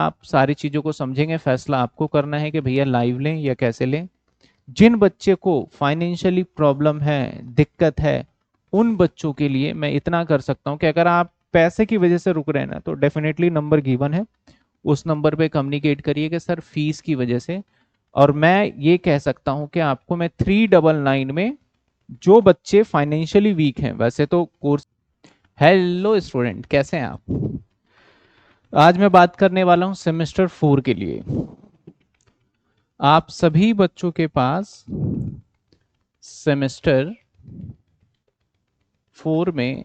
आप सारी चीज़ों को समझेंगे, फैसला आपको करना है कि भैया लाइव लें या कैसे लें। जिन बच्चे को फाइनेंशियली प्रॉब्लम है, दिक्कत है, उन बच्चों के लिए मैं इतना कर सकता हूं कि अगर आप पैसे की वजह से रुक रहे हैं ना, तो डेफिनेटली नंबर गिवन है, उस नंबर पे कम्युनिकेट करिए कि सर फीस की वजह से। और मैं ये कह सकता हूं कि आपको मैं 399 में जो बच्चे फाइनेंशियली वीक हैं, वैसे तो कोर्स। हेलो स्टूडेंट, कैसे हैं आप? आज मैं बात करने वाला हूं सेमेस्टर 4 के लिए। आप सभी बच्चों के पास सेमेस्टर 4 में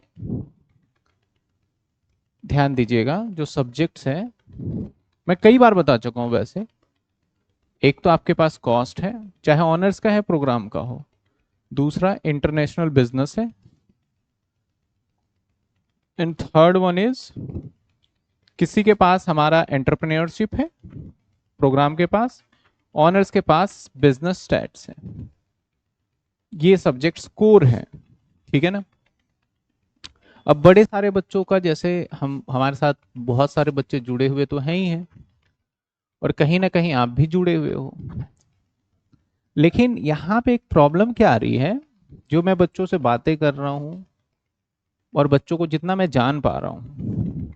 ध्यान दीजिएगा, जो सब्जेक्ट्स हैं मैं कई बार बता चुका हूं वैसे। एक तो आपके पास कॉस्ट है, चाहे ऑनर्स का है प्रोग्राम का हो। दूसरा इंटरनेशनल बिजनेस है। एंड थर्ड वन इज, किसी के पास हमारा एंटरप्रेन्योरशिप है प्रोग्राम के पास, ऑनर्स के पास बिजनेस स्टैट्स है। ये सब्जेक्ट्स कोर हैं, ठीक है ना। अब बड़े सारे बच्चों का, जैसे हम हमारे साथ बहुत सारे बच्चे जुड़े हुए तो हैं ही हैं, और कहीं ना कहीं आप भी जुड़े हुए हो। लेकिन यहाँ पे एक प्रॉब्लम क्या आ रही है, जो मैं बच्चों से बातें कर रहा हूँ और बच्चों को जितना मैं जान पा रहा हूँ,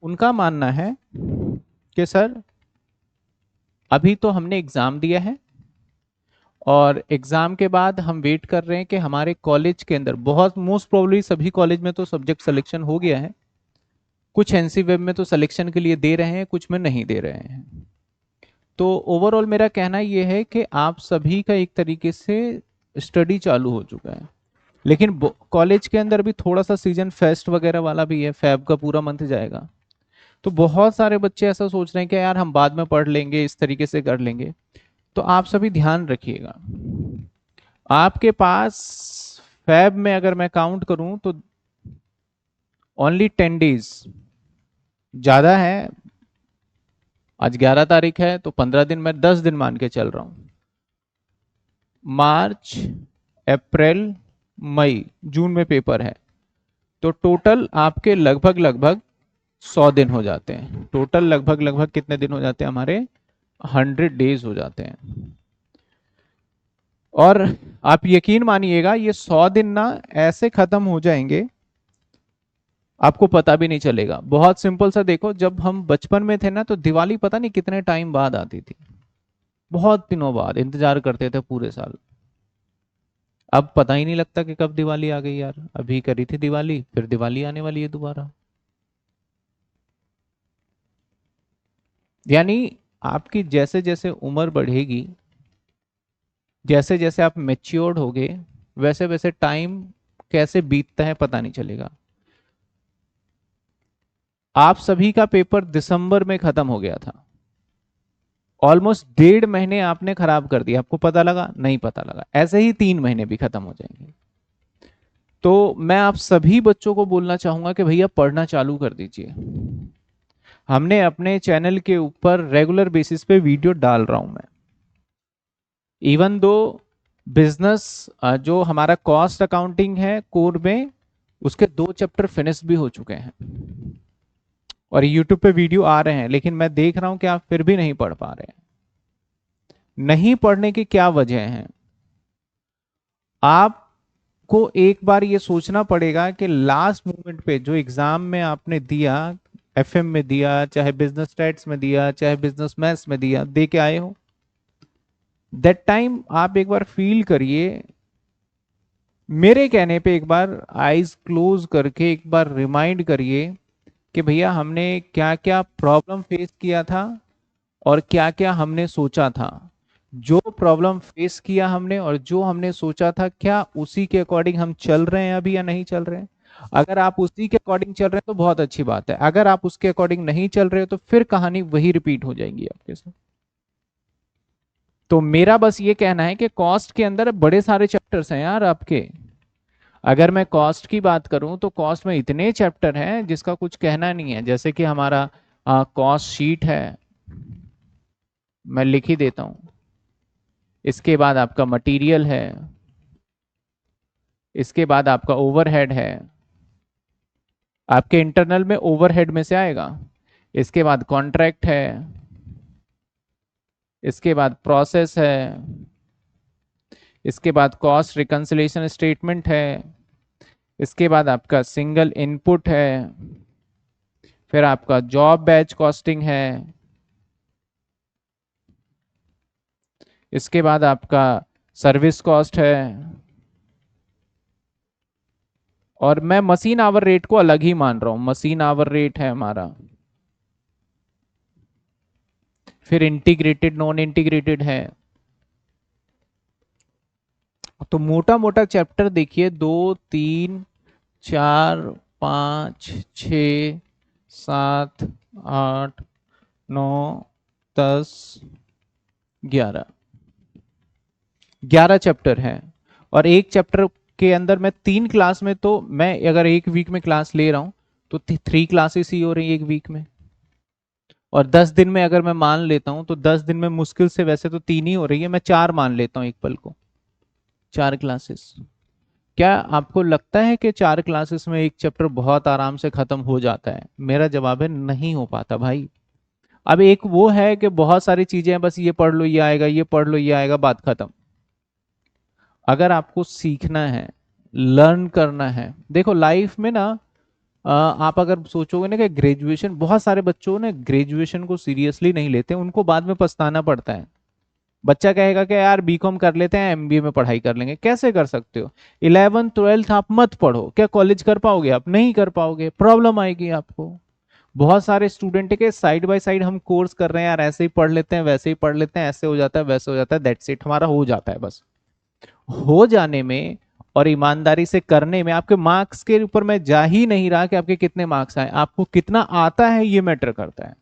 उनका मानना है कि सर अभी तो हमने एग्जाम दिया है, और एग्जाम के बाद हम वेट कर रहे हैं कि हमारे कॉलेज के अंदर, बहुत मोस्ट प्रोबेबली सभी कॉलेज में तो सब्जेक्ट सिलेक्शन हो गया है, कुछ एनसी वेब में तो सिलेक्शन के लिए दे रहे हैं, कुछ में नहीं दे रहे हैं। तो ओवरऑल मेरा कहना यह है कि आप सभी का एक तरीके से स्टडी चालू हो चुका है। लेकिन कॉलेज के अंदर भी थोड़ा सा सीजन फेस्ट वगैरह वाला भी है, फैब का पूरा मंथ जाएगा। तो बहुत सारे बच्चे ऐसा सोच रहे हैं कि यार हम बाद में पढ़ लेंगे, इस तरीके से कर लेंगे। तो आप सभी ध्यान रखिएगा, आपके पास फैब में अगर मैं काउंट करूं तो ओनली 10 डेज, ज्यादा है। आज 11 तारीख है, तो 15 दिन, मैं 10 दिन मान के चल रहा हूं। मार्च, अप्रैल, मई, जून में पेपर है, तो टोटल आपके लगभग लगभग 100 दिन हो जाते हैं। टोटल लगभग लगभग कितने दिन हो जाते हैं हमारे? 100 डेज हो जाते हैं। और आप यकीन मानिएगा, ये 100 दिन ना ऐसे खत्म हो जाएंगे, आपको पता भी नहीं चलेगा। बहुत सिंपल सा देखो, जब हम बचपन में थे ना, तो दिवाली पता नहीं कितने टाइम बाद आती थी, बहुत दिनों बाद इंतजार करते थे पूरे साल। अब पता ही नहीं लगता कि कब दिवाली आ गई यार, अभी करी थी दिवाली, फिर दिवाली आने वाली है दोबारा। यानी आपकी जैसे जैसे उम्र बढ़ेगी, जैसे जैसे आप मेच्योर्ड होगे, वैसे वैसे टाइम कैसे बीतता है पता नहीं चलेगा। आप सभी का पेपर दिसंबर में खत्म हो गया था, ऑलमोस्ट 1.5 महीने आपने खराब कर दिया। आपको पता लगा? नहीं पता लगा। ऐसे ही 3 महीने भी खत्म हो जाएंगे। तो मैं आप सभी बच्चों को बोलना चाहूंगा कि भैया पढ़ना चालू कर दीजिए। हमने अपने चैनल के ऊपर रेगुलर बेसिस पे वीडियो डाल रहा हूं मैं। इवन दो बिजनेस, जो हमारा कॉस्ट अकाउंटिंग है कोर में, उसके 2 चैप्टर फिनिश भी हो चुके हैं, और यूट्यूब पे वीडियो आ रहे हैं। लेकिन मैं देख रहा हूं कि आप फिर भी नहीं पढ़ पा रहे हैं। नहीं पढ़ने की क्या वजह है? आपको एक बार ये सोचना पड़ेगा कि लास्ट मोमेंट पे जो एग्जाम में आपने दिया, एफएम में दिया, चाहे बिजनेस स्टैट्स में दिया, चाहे बिजनेस मैथ्स में दिया, दे के आए हो, दैट टाइम आप एक बार फील करिए। मेरे कहने पे एक बार आईज क्लोज करके एक बार रिमाइंड करिए कि भैया हमने क्या क्या प्रॉब्लम फेस किया था, और क्या क्या हमने सोचा था। जो प्रॉब्लम फेस किया हमने और जो हमने सोचा था, क्या उसी के अकॉर्डिंग हम चल रहे हैं अभी या नहीं चल रहे हैं? अगर आप उसी के अकॉर्डिंग चल रहे हैं तो बहुत अच्छी बात है। अगर आप उसके अकॉर्डिंग नहीं चल रहे हो, तो फिर कहानी वही रिपीट हो जाएगी आपके साथ। तो मेरा बस ये कहना है कि कॉस्ट के अंदर बड़े सारे चैप्टर्स हैं यार आपके। अगर मैं कॉस्ट की बात करूं तो कॉस्ट में इतने चैप्टर हैं जिसका कुछ कहना नहीं है। जैसे कि हमारा कॉस्ट शीट है, मैं लिख ही देता हूं। इसके बाद आपका मटेरियल है, इसके बाद आपका ओवरहेड है। आपके इंटरनल में ओवरहेड में से आएगा इसके बाद कॉन्ट्रैक्ट है, इसके बाद प्रोसेस है, इसके बाद कॉस्ट रिकंसिलिएशन स्टेटमेंट है, इसके बाद आपका सिंगल इनपुट है, फिर आपका जॉब बैच कॉस्टिंग है, इसके बाद आपका सर्विस कॉस्ट है, और मैं मशीन आवर रेट को अलग ही मान रहा हूं, मशीन आवर रेट है हमारा, फिर इंटीग्रेटेड नॉन इंटीग्रेटेड है। तो मोटा मोटा चैप्टर देखिए, 2 3 4 5 6 7 8 9 10 11 11 चैप्टर हैं। और एक चैप्टर के अंदर मैं 3 क्लास में, तो मैं अगर एक वीक में क्लास ले रहा हूं तो 3 क्लासेस ही हो रही है एक वीक में। और 10 दिन में अगर मैं मान लेता हूं तो 10 दिन में मुश्किल से, वैसे तो 3 ही हो रही है, मैं 4 मान लेता हूं एक पल को, 4 क्लासेस। क्या आपको लगता है कि 4 क्लासेस में एक चैप्टर बहुत आराम से खत्म हो जाता है? मेरा जवाब है नहीं हो पाता भाई। अब एक वो है कि बहुत सारी चीजें हैं, बस ये पढ़ लो ये आएगा, ये पढ़ लो ये आएगा, बात खत्म। अगर आपको सीखना है, लर्न करना है, देखो लाइफ में ना, आप अगर सोचोगे ना कि ग्रेजुएशन, बहुत सारे बच्चों ने ग्रेजुएशन को सीरियसली नहीं लेते, उनको बाद में पछताना पड़ता है। बच्चा कहेगा कि यार बीकॉम कर लेते हैं, एमबीए में पढ़ाई कर लेंगे। कैसे कर सकते हो? 11th 12th आप मत पढ़ो, क्या कॉलेज कर पाओगे? आप नहीं कर पाओगे, प्रॉब्लम आएगी आपको। बहुत सारे स्टूडेंट के साइड बाय साइड हम कोर्स कर रहे हैं यार, ऐसे ही पढ़ लेते हैं, वैसे ही पढ़ लेते हैं, ऐसे हो जाता है, वैसे हो जाता है, दैट्स इट, हमारा हो जाता है। बस हो जाने में और ईमानदारी से करने में, आपके मार्क्स के ऊपर मैं जा ही नहीं रहा कि आपके कितने मार्क्स आए, आपको कितना आता है ये मैटर करता है।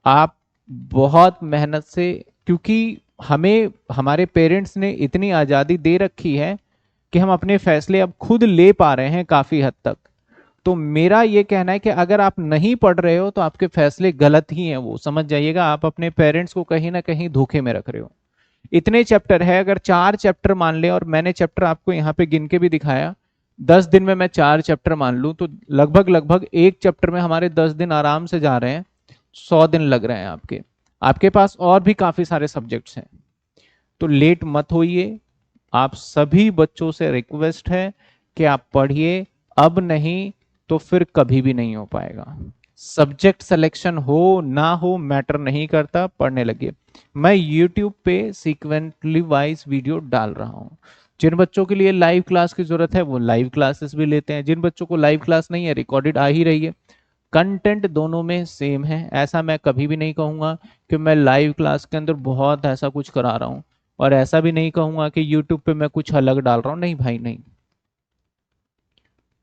आप बहुत मेहनत से, क्योंकि हमें हमारे पेरेंट्स ने इतनी आज़ादी दे रखी है कि हम अपने फैसले अब खुद ले पा रहे हैं काफ़ी हद तक। तो मेरा ये कहना है कि अगर आप नहीं पढ़ रहे हो तो आपके फैसले गलत ही हैं, वो समझ जाइएगा। आप अपने पेरेंट्स को कहीं ना कहीं धोखे में रख रहे हो। इतने चैप्टर है, अगर 4 चैप्टर मान ले, और मैंने चैप्टर आपको यहाँ पे गिन के भी दिखाया, 10 दिन में मैं 4 चैप्टर मान लूँ तो लगभग लगभग एक चैप्टर में हमारे 10 दिन आराम से जा रहे हैं, 100 दिन लग रहे हैं आपके। आपके पास और भी काफी सारे सब्जेक्ट्स हैं, तो लेट मत होइए। आप सभी बच्चों से रिक्वेस्ट है कि आप पढ़िए, अब नहीं तो फिर कभी भी नहीं हो पाएगा। सब्जेक्ट सिलेक्शन हो ना हो मैटर नहीं करता, पढ़ने लगिए। मैं YouTube पे सीक्वेंटली वाइज वीडियो डाल रहा हूँ। जिन बच्चों के लिए लाइव क्लास की जरूरत है वो लाइव क्लासेस भी लेते हैं, जिन बच्चों को लाइव क्लास नहीं है रिकॉर्डेड आ ही रही है। कंटेंट दोनों में सेम है, ऐसा मैं कभी भी नहीं कहूंगा कि मैं लाइव क्लास के अंदर बहुत ऐसा कुछ करा रहा हूँ, और ऐसा भी नहीं कहूंगा कि यूट्यूब पे मैं कुछ अलग डाल रहा हूँ। नहीं भाई नहीं,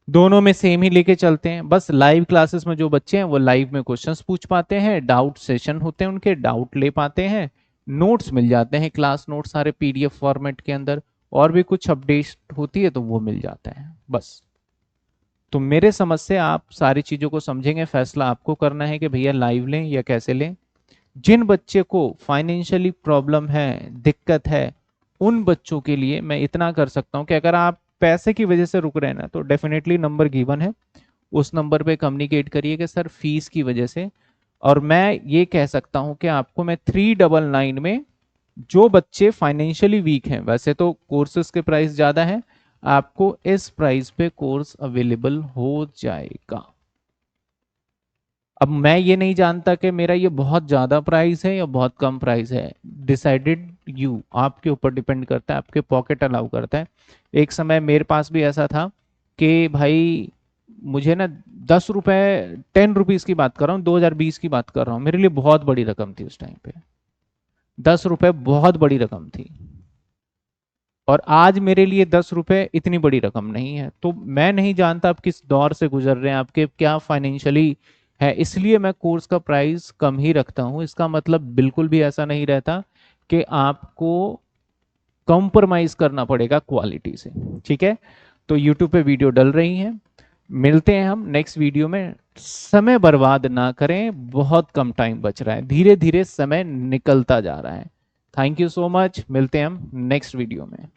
दोनों में सेम ही लेके चलते हैं। बस लाइव क्लासेस में जो बच्चे हैं वो लाइव में क्वेश्चंस पूछ पाते हैं, डाउट सेशन होते हैं उनके, डाउट ले पाते हैं, नोट्स मिल जाते हैं, क्लास नोट सारे पीडीएफ फॉर्मेट के अंदर, और भी कुछ अपडेट होती है तो वो मिल जाता है बस। तो मेरे समझ से आप सारी चीजों को समझेंगे, फैसला आपको करना है कि भैया लाइव लें या कैसे लें। जिन बच्चे को फाइनेंशियली प्रॉब्लम है, दिक्कत है, उन बच्चों के लिए मैं इतना कर सकता हूं कि अगर आप पैसे की वजह से रुक रहे हैं ना, तो डेफिनेटली नंबर गिवन है, उस नंबर पे कम्युनिकेट करिए कि सर फीस की वजह से। और मैं ये कह सकता हूं कि आपको मैं 399 में, जो बच्चे फाइनेंशियली वीक हैं, वैसे तो कोर्सेज के प्राइस ज्यादा है, आपको इस प्राइस पे कोर्स अवेलेबल हो जाएगा। अब मैं ये नहीं जानता कि मेरा ये बहुत ज्यादा प्राइस है या बहुत कम प्राइस है, डिसाइडेड यू, आपके ऊपर डिपेंड करता है, आपके पॉकेट अलाउ करता है। एक समय मेरे पास भी ऐसा था कि भाई मुझे ना 10 रुपए, 10 रुपीज की बात कर रहा हूँ, 2020 की बात कर रहा हूँ, मेरे लिए बहुत बड़ी रकम थी उस टाइम पे। 10 रुपए बहुत बड़ी रकम थी, और आज मेरे लिए 10 रुपए इतनी बड़ी रकम नहीं है। तो मैं नहीं जानता आप किस दौर से गुजर रहे हैं, आपके क्या फाइनेंशियली है, इसलिए मैं कोर्स का प्राइस कम ही रखता हूं। इसका मतलब बिल्कुल भी ऐसा नहीं रहता कि आपको कॉम्प्रोमाइज करना पड़ेगा क्वालिटी से, ठीक है? तो यूट्यूब पे वीडियो डल रही हैं, मिलते हैं हम नेक्स्ट वीडियो में। समय बर्बाद ना करें, बहुत कम टाइम बच रहा है, धीरे धीरे समय निकलता जा रहा है। थैंक यू सो मच, मिलते हैं हम नेक्स्ट वीडियो में।